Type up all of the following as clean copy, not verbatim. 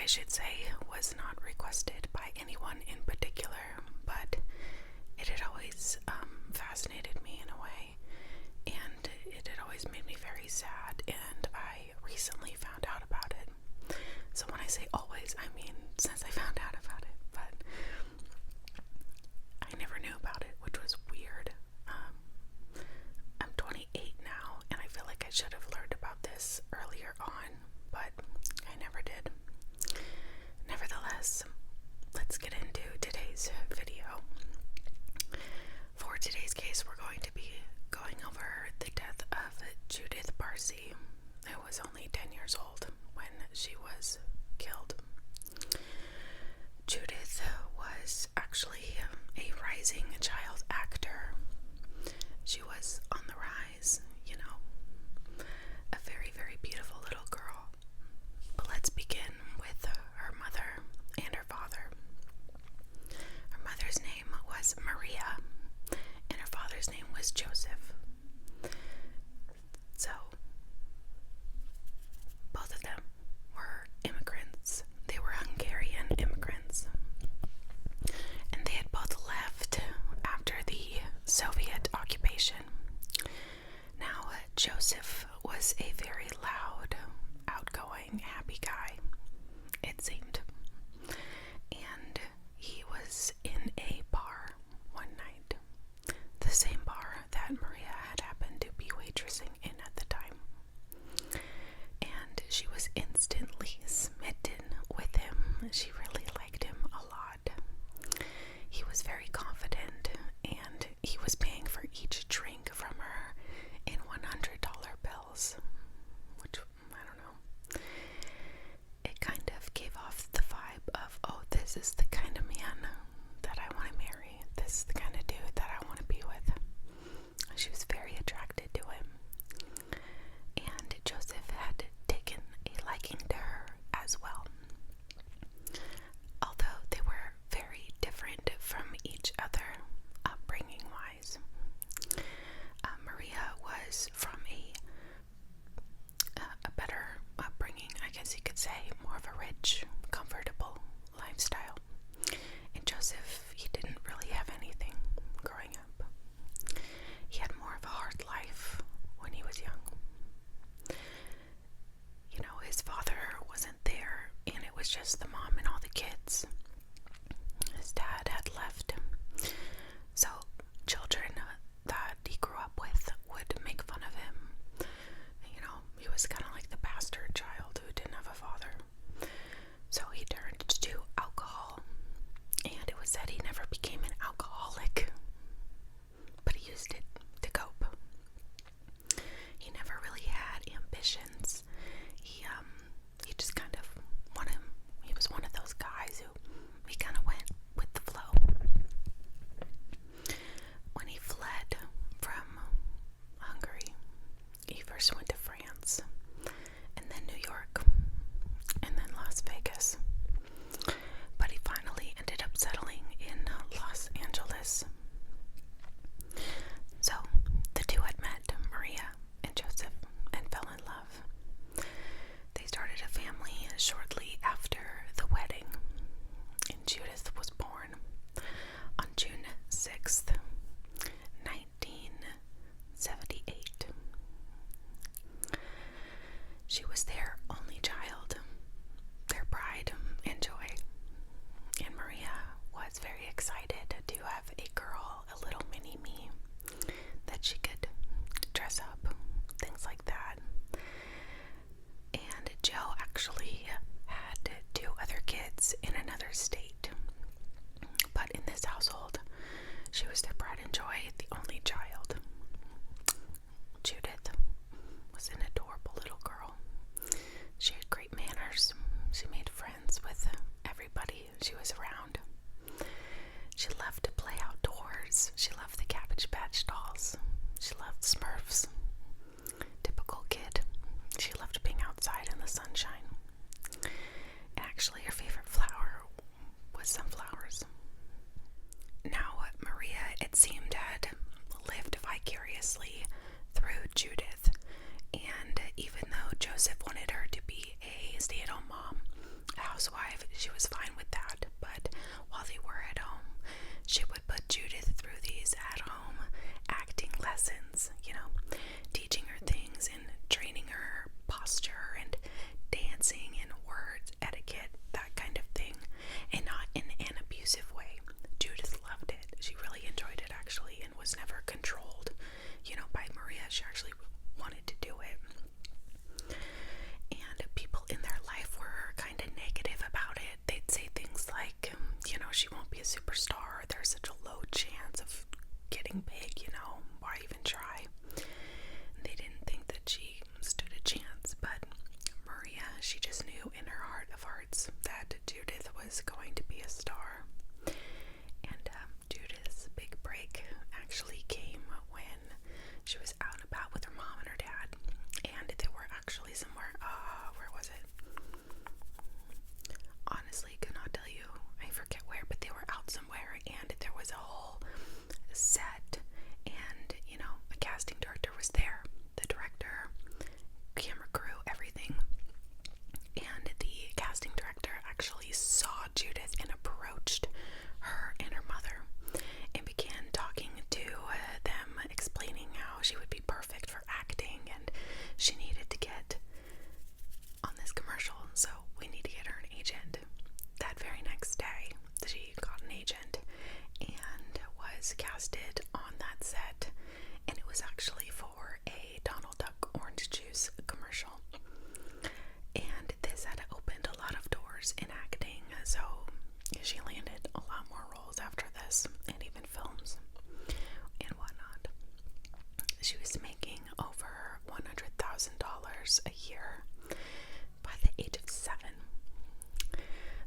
should say, was not requested by anyone in particular, but it had always fascinated me in a way, and it had always made me very sad, and I recently found out about it. So when I say always, I mean since I found out about it, but I never knew about it, which was weird. I'm 28 now, and I feel like I should have learned about this earlier on, but I never did. Nevertheless, let's get into today's video. For today's case, we're going to be going over the death of Judith Barsi, who was only 10 years old when she was killed. Judith was actually a rising child actor. She was on the rise, you know, a very, very beautiful little girl. But let's begin with her mother and her father. Her mother's name was Maria, and her father's name was Joseph. So, both of them were immigrants. They were Hungarian immigrants. And they had both left after the Soviet occupation. Now, Joseph was a very loud, outgoing, happy guy, it seemed. And he was in a bar one night, the same bar that Maria had happened to be waitressing in at the time. And she was instantly smitten with him. She really liked him a lot. He was very confident, and he was paying for each drink from her in $100 bills, which, I don't know. was going to be a star. And Judith's big break actually came when she was out and about with her mom and her dad. And they were actually somewhere, where was it? Honestly, could not tell you. I forget where, but they were out somewhere, and there was a whole set, and, a casting director was there. The director, camera crew, everything. And the casting director actually saw Judith and approached her and her mother and began talking to them, explaining how she would be perfect for acting and she needed to get on this commercial, so we need to get her an agent. That very next day, she got an agent and was casted on that set, and it was actually for a Donald Duck orange juice commercial. And this had opened a lot of doors in acting, so she landed a lot more roles after this, and even films and whatnot. She was making over $100,000 a year by the age of 7.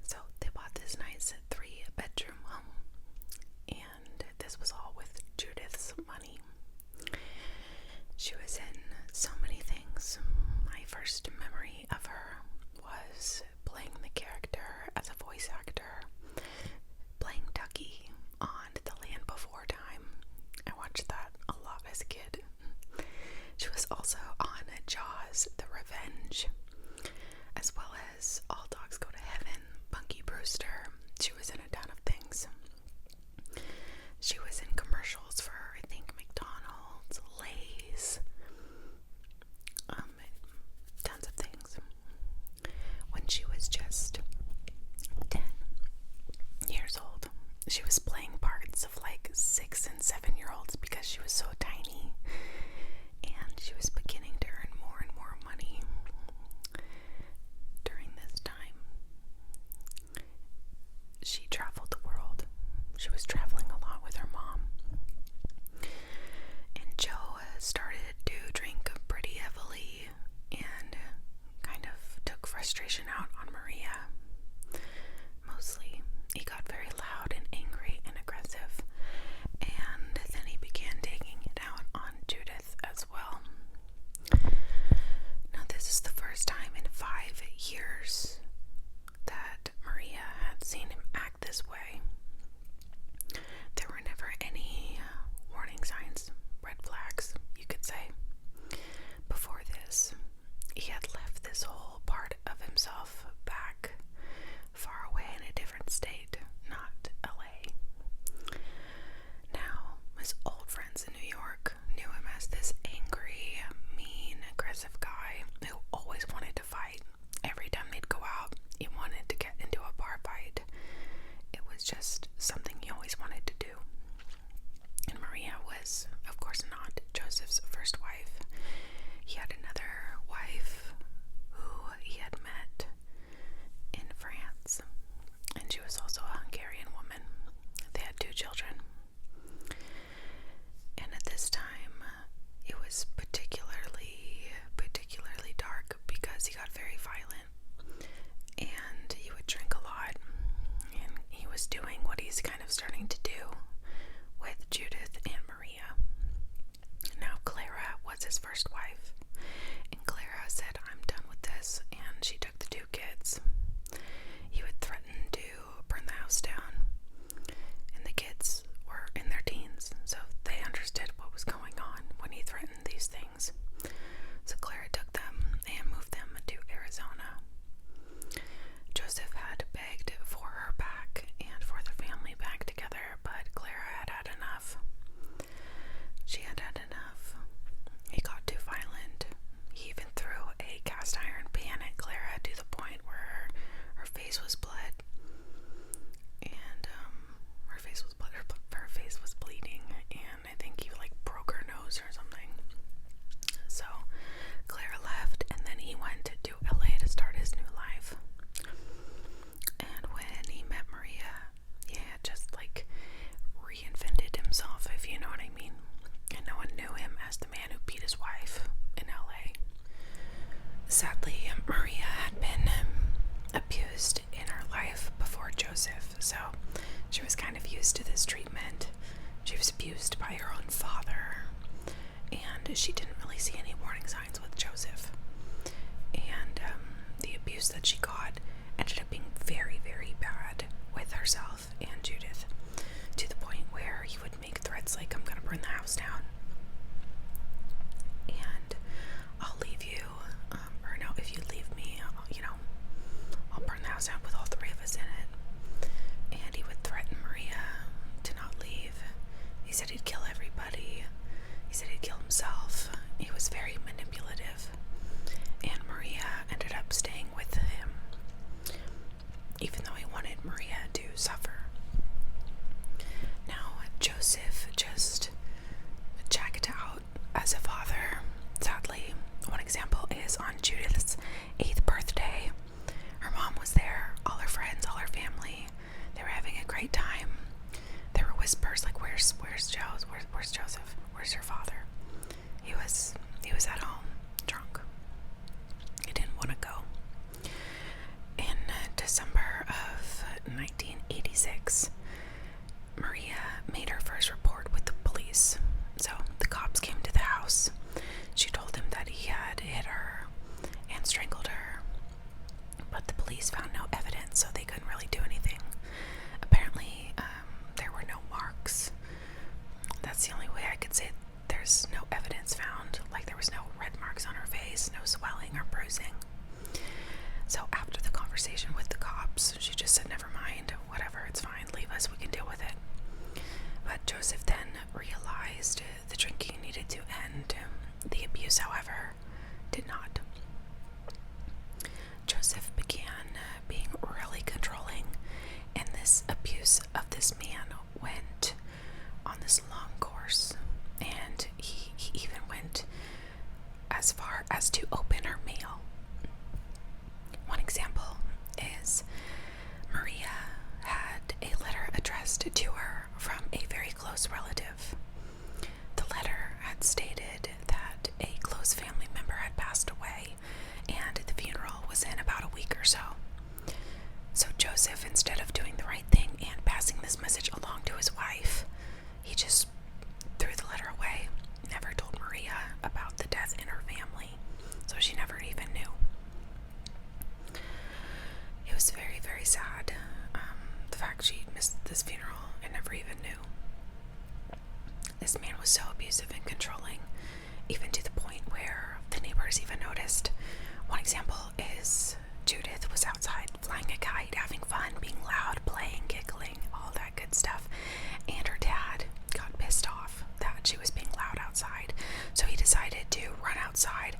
So they bought this nice 3-bedroom home, and this was all with Judith's money. She was in so many things. My first memory of her was playing the character as a voice actor, playing Ducky on The Land Before Time. I watched that a lot as a kid. She was also on Jaws, The Revenge, as well as All Dogs Go to Heaven, Punky Brewster. She was in a ton of things. She was in commercials for, I think, McDonald's, Lay's, tons of things. When she was just 10 years old, she was playing parts of like 6 and 7-year-olds because she was so tiny, and she was beginning to earn more and more money during this time. She traveled the world. She was traveling a lot with her mom. And Joe started to drink pretty heavily and kind of took frustration out on Maria. Mostly, he got very loud and angry and aggressive, and then he began taking it out on Judith as well. Now, this is the first time in 5 years that Maria had seen him act this way. There were never any warning signs, red flags, you could say. Before this, he had left this whole part of himself back far away in a different state, not LA. Now, his old friends in New York knew him as this angry, mean, aggressive guy who always wanted to fight. Every time they'd go out, he wanted to get into a bar fight. It was just something he always wanted to do. And Maria was, of course, not Joseph's first wife. He had another wife who he had met in France, and she was also a Hungarian woman. They had 2 children. And at this time, it was particularly dark because he got very violent, and he would drink a lot, and he was doing what he's kind of starting to do with Judith and Maria. Now, Clara was his first wife, and Clara said, "I'm done with this," and she took the 2 kids. He would threaten to burn the house down, and the kids were in their teens, so they understood what was going on when he threatened these things. So Clara took them and moved them to Arizona. Joseph had begged for her back and for the family back together, but Clara had had enough. She had had enough. He got too violent. He even threw a cast iron pan at Clara to the point where her face was bled. And her face was bleeding, and I think he like broke her nose or something. So Clara left, and then he went to LA to start his new life. And when he met Maria, he had just like reinvented himself, if you know what I mean. And no one knew him as the man who beat his wife in LA. Sadly, Maria had been abused in her life before for Joseph, so she was kind of used to this treatment. She was abused by her own father, and she didn't really see any warning signs with Joseph. And the abuse that she got ended up being very, very bad with herself and Judith, to the point where he would make threats like, I'm gonna burn the house down, and I'll leave you, or no, if you leave me, I'll burn the house down with all three of us in it. And he would threaten Maria to not leave. He said he'd kill everybody. He said he'd kill himself. He was very manipulative. And Maria ended up staying with him, even though he wanted Maria to suffer. Now, Joseph just checked out as a father, sadly. One example is on Judith's 8th birthday. Her mom was there, all her friends, all her family. They were having a great time. There were whispers like, where's Joseph? Where's your father? He was at home, drunk. He didn't want to go. In December of 1986, Maria made her first report with the police. So the cops came to the house. She told them that he had hit her and strangled her, but the police found no evidence, so they couldn't really do anything. Apparently, there were no marks. That's the only way I could say there's no evidence found. Like, there was no red marks on her face, no swelling or bruising. So after the conversation with the cops, she just said, never mind, whatever, it's fine, leave us, we can deal with it. But Joseph then realized the drinking needed to end. The abuse, however, did not. Joseph began being really controlling, and this abuse of this man went on this long course, and he even went as far as to open her mail. One example is Maria had a letter addressed to her from a very close relative. The letter had stated that a close family member had passed away, and the funeral was in about a week or so. So Joseph, instead of doing the right thing and passing this message along to his wife, he just threw the letter away, never told Maria about the death in her family, so she never even knew. It was very, very sad, the fact she missed this funeral and never even knew. This man was so abusive and controlling, even to the point where the neighbors even noticed. One example is Judith was outside flying a kite, having fun, being loud, playing, giggling, all that good stuff, and her dad got pissed off that she was being loud outside, so he decided to run outside,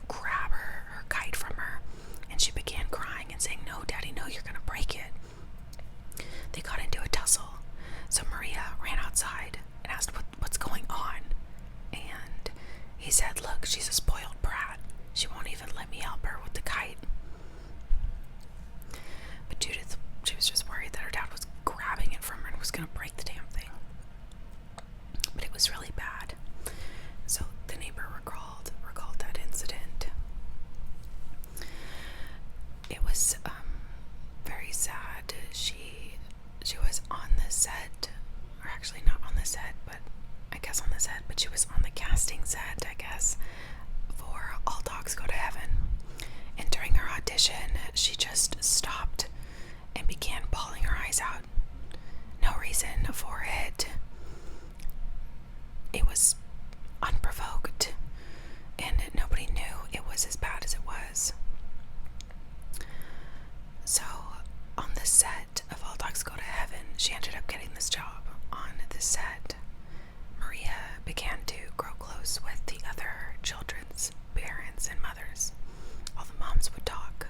grab her kite from her, and she began crying and saying, no, Daddy, no, you're gonna break it. They got into a tussle, so Maria ran outside and asked what's going on, and he said, look, she's a spoiled brat. She won't even let me help her with the kite. But Judith, she was just worried that her dad was grabbing it from her and was gonna break the damn thing. But it was really bad. So the neighbor recalled that incident. It was very sad. She was on the set, or actually not on the set, but I guess on the set, but she was on the casting set, I guess, for All Dogs Go to Heaven. And during her audition, she just stopped and began bawling her eyes out. No reason for it. It was unprovoked, and nobody knew it was as bad as it was. So, on the set of All Dogs Go to Heaven, she ended up getting this job. On the set, Maria began to grow close with the other children's parents and mothers. All the moms would talk,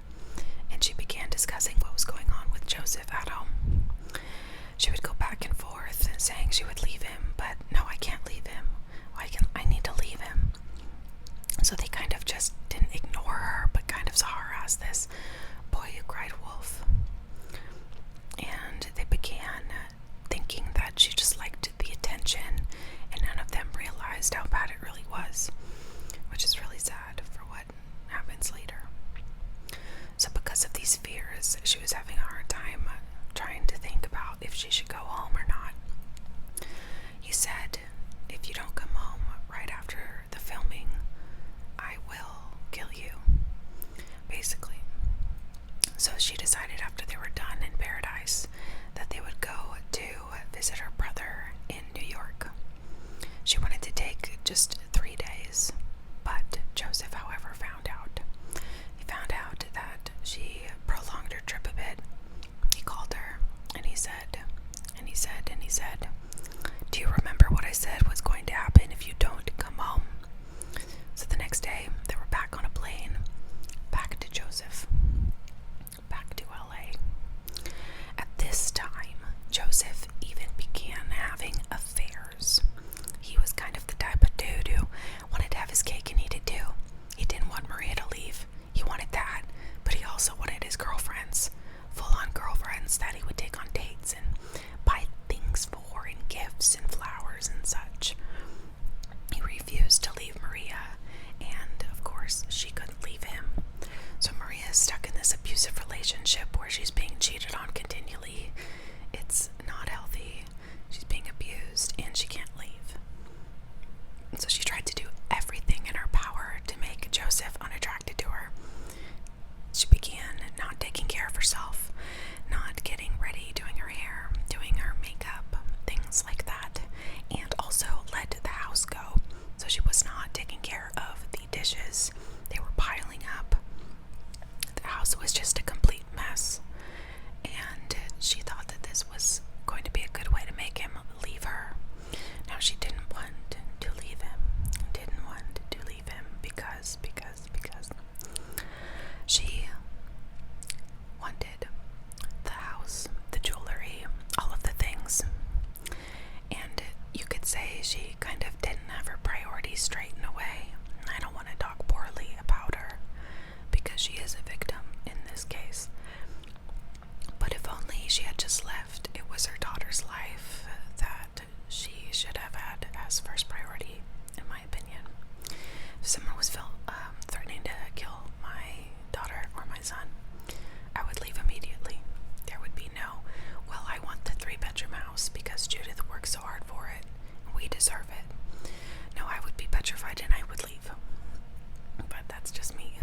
and she began discussing what was going on with Joseph at home. She would go back and forth, saying she would leave him, but no, I can't leave him. I need to leave him. So they kind of just didn't ignore her, but kind of saw her as this boy who cried wolf. And they began thinking that she just liked the attention, and none of them realized how bad it really was, which is really sad for what happens later. So because of these fears, she was having a hard time groceries. They were piling up. The house was just a complete mess. And she thought that this was going to be a good way to make him leave her. Now, she didn't want to leave him. Because she wanted the house, the jewelry, all of the things. And you could say she kind of didn't have her priorities straight in a way. I don't want to talk poorly about her because she is a victim in this case. But if only she had just left, it was her daughter's life that she should have had as first priority, in my opinion. If someone was threatening to kill my daughter or my son, I would leave immediately. There would be no, well, I want the 3-bedroom house because Judith worked so hard for it, and we deserve it. No, I would be petrified and I would leave. But that's just me.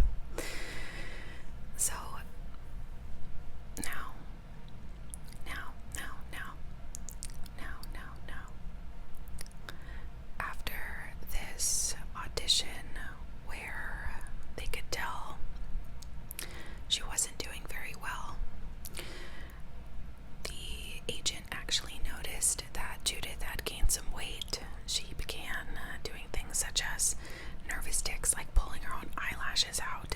So, now, after this audition where they could tell she wasn't doing very well, the agent actually noticed that Judith had gained some weight. She began doing things such as nervous tics, like pulling her own eyelashes out.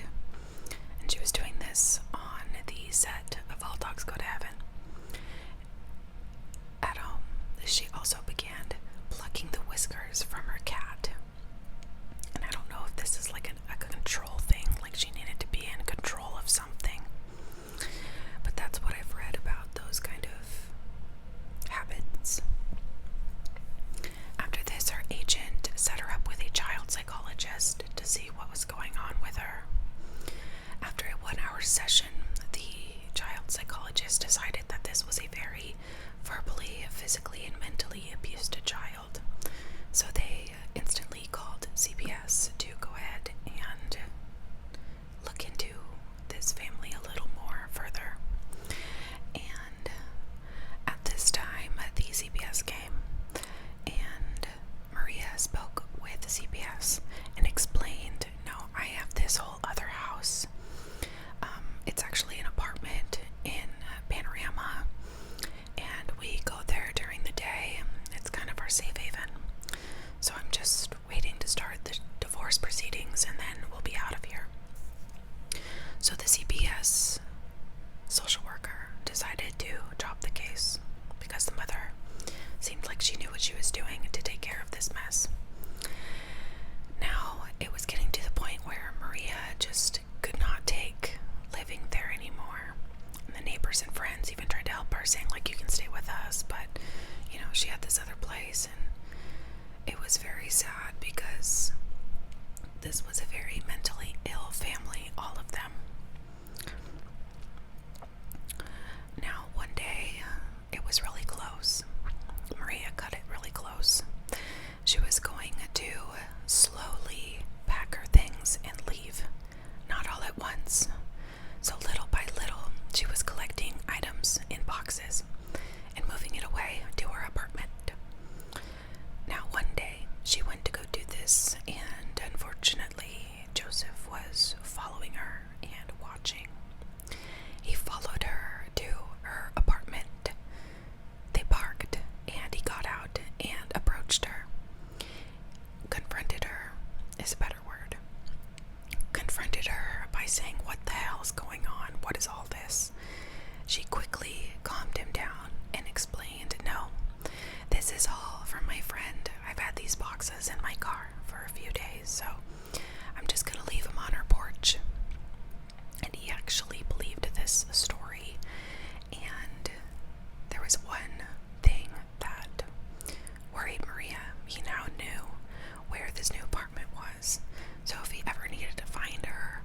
And she was doing this on the set of All Dogs Go to Heaven. At home, she also began plucking the whiskers from her cat. And I don't know if this is like a control thing, like she needed to be in control of something. But that's what I've read about those kind of habits. After this, her agent set her up with a child psychologist to see what was going on with her. After a 1-hour session, the child psychologist decided that this was a very verbally, physically, and mentally abused child. So they instantly called CPS to go ahead and look into this family a little more further. And at this time, the CPS came, and Maria spoke with the CPS and explained, no, I have this whole other house. It's actually an apartment in Panorama, and we go there during the day. It's kind of our safe haven. So I'm just waiting to start the divorce proceedings, and then we'll be out of here. So the CPS social worker decided to drop the case because the mother seemed like she knew what she was doing to take care of this mess. Now, it was getting to the point where Maria just could not take living there anymore. And the neighbors and friends even tried to help her, saying, like, you can stay with us, but, you know, she had this other place. And it was very sad because this was a very mentally ill family, all of them. Now, one day, it was really close. Maria cut it really close. She was going to slowly pack her things and leave, not all at once. So little by little, she was collecting items in boxes and moving it away to her apartment. Now, one day, she went to go do this, and unfortunately, Joseph was following her and watching. He followed her to her apartment. They parked, and he got out and approached her. Confronted her is a better word. Confronted her by saying, what the hell is going on? What is all this? She quickly calmed him down and explained, no, this is all from my friend. I've had these boxes in my car for a few days, so I'm just gonna leave them on her porch. And he actually believed this story. And there was one thing that worried Maria. He now knew where this new apartment was. So if he ever needed to find her,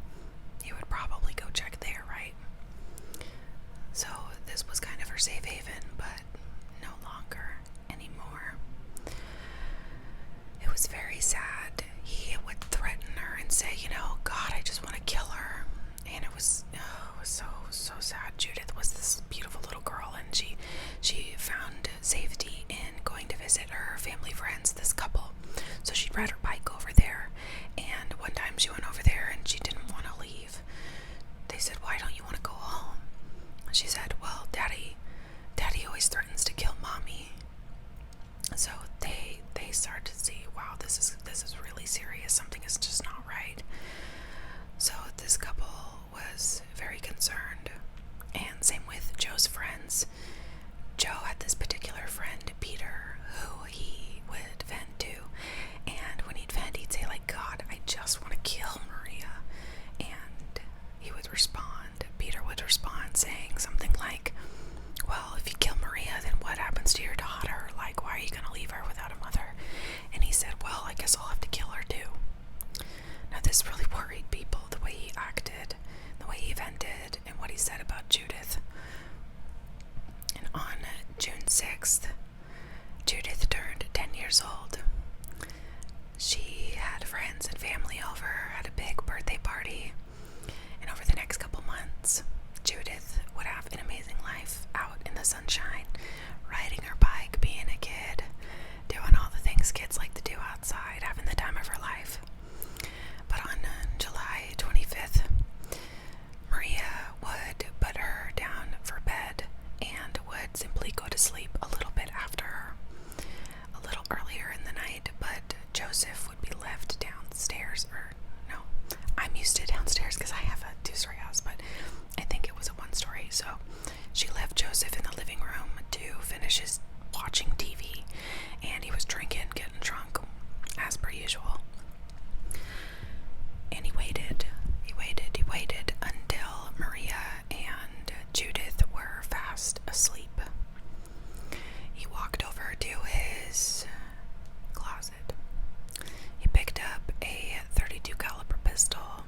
he would probably go check there, right? So this was kind of her safe haven, but no longer anymore. It was very sad. He would threaten her and say, you know, God, I just want to kill her. And it was so sad. Judith was this beautiful little girl, and she found safety in going to visit her family friends, this couple. So she'd ride her bike over there, and one time she went over there worried people, the way he acted, the way he vented, and what he said about Judith. And on June 6th, Judith turned 10 years old. She had friends and family over, had a big birthday party, and over the next couple months, Judith would have an amazing life out in the sunshine, riding her bike, being a kid, doing all the things kids like to do outside, having the time of her life. But on July 25th, Maria would put her down for bed and would simply go to sleep a little bit after her, a little earlier in the night, but Joseph would be left downstairs, or no, I'm used to downstairs because I have a two-story house, but I think it was a one-story, so she left Joseph in the living room to finish his watching TV, and he was drinking, getting drunk, as per usual. And he waited until Maria and Judith were fast asleep. He walked over to his closet. He picked up a .32 caliber pistol,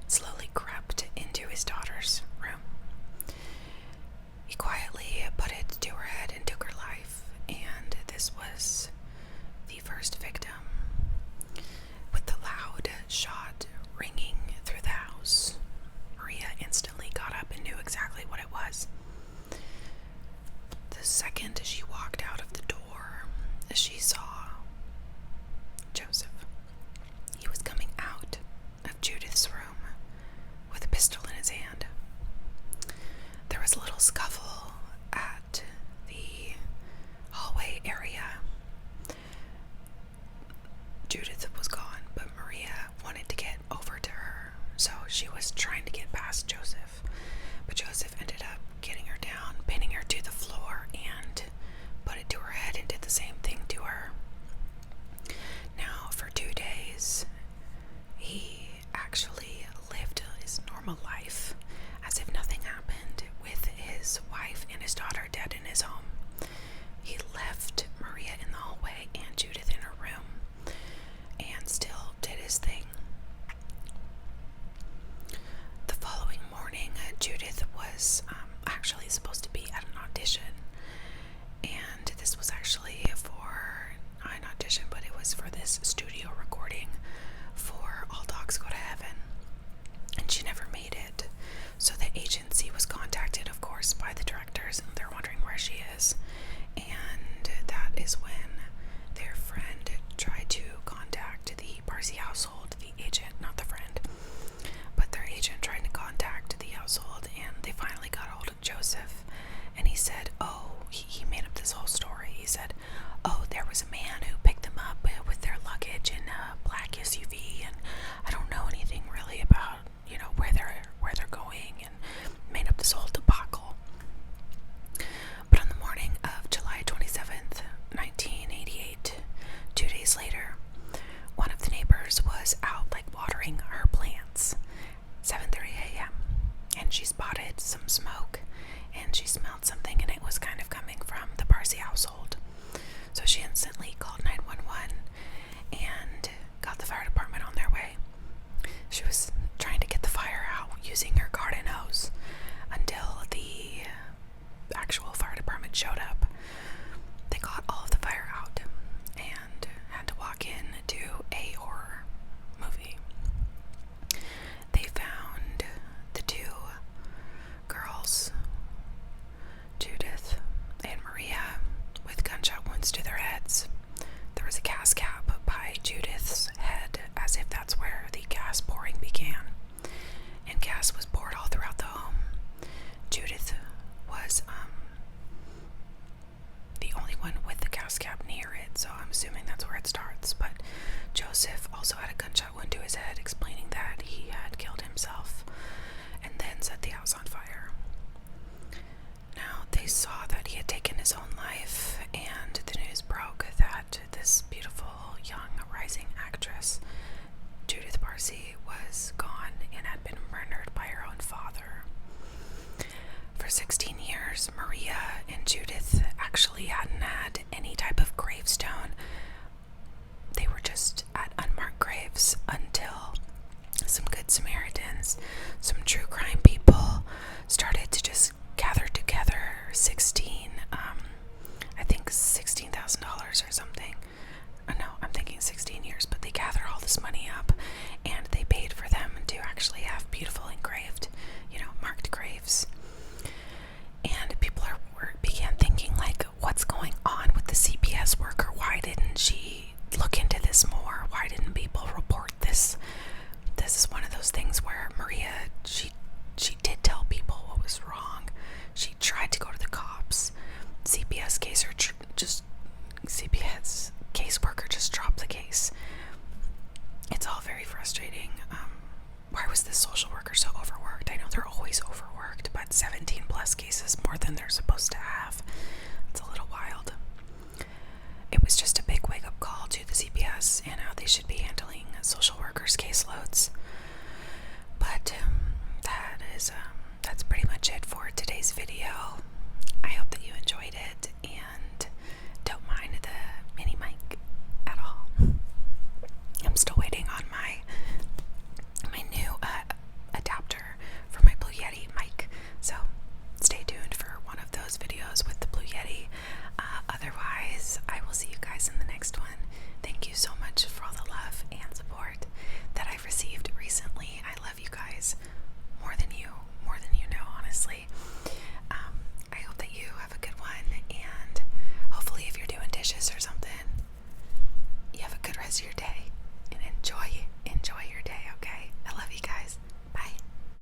slowly crept into his daughter's room. He quietly put it to her head and took her life, and this was the first victim. With the loud shot ringing through the house, Maria instantly got up and knew exactly what it was. The second she walked out of the door, she saw Joseph. He was coming out of Judith's room with a pistol in his hand. There was a little scuffle at the hallway area. Judith was gone, but Maria wanted to get over to her, so she was trying to get past Joseph. But Joseph ended up getting her down, pinning her to the floor, and put it to her head and did the same thing to her. Now, for 2 days, he actually lived his normal life as if nothing happened, with his wife and his daughter dead in his home. He left Maria in the hallway and Judith in her room, and still did his thing. The following morning, Judith was actually supposed to be at an audition, and this was actually for an audition, but it was for this studio recording for All Dogs Go to Heaven, and she never made it. So the agency was contacted, of course, by the directors, and they're wondering where she is. And that is when their friend tried to contact the Barsi household, the agent, not the friend, but their agent tried to contact the household, and they finally got a hold of Joseph, and he said, he made up this whole story. He said, there was a man who picked them up with their luggage in a black SUV, and I don't know anything really about, where they're going, and made up this whole debacle. But on the morning of July 27th, 1988, 2 days later, one of the neighbors was out watering her plants, 7:30 a.m., and she spotted some smoke, and she smelled something, and it was kind of coming from the Barsi household. So she instantly called 911 and got the fire department on their way. She was trying to get the fire out using her garden hose until the actual fire department showed up. They got all of the fire out and had to walk in to a horror movie. They found the two girls, Judith and Maria, with gunshot wounds to their heads. There was a gas cap by Judith's head, as if that's where the gas pouring began, and gas was poured all throughout the home. Judith was the only one with the gas cap near it, so I'm assuming that's where it starts. But Joseph also had a gunshot wound to his head, explaining that he had killed himself and then set the house on fire. Now, they saw that he had taken his own life, and the news broke that this beautiful, young, rising actress, Judith Barsi, was gone and had been murdered by her own father. For 16 years, Maria and Judith actually hadn't had any type of gravestone. They were just at unmarked graves until Good Samaritans, some true crime people started to just gather together 16, I think $16,000 or something. No, I'm thinking 16 years, but they gathered all this money up and they paid for them to actually have beautiful engraved, marked graves. And people began thinking, like, what's going on with the CPS worker? Why didn't she look into this more? Why didn't people report this? This is one of those things where Maria, she did tell people what was wrong. She tried to go to the cops. CPS caseworker just dropped the case. It's all very frustrating. Why was this social worker so overworked? I know they're always overworked, but 17 plus cases, more than they're supposed to have. It's a little wild. It was just a big wake-up call to the CPS and how they should be handling social workers' caseloads. But that's pretty much it for today's video. I hope that you enjoyed it, and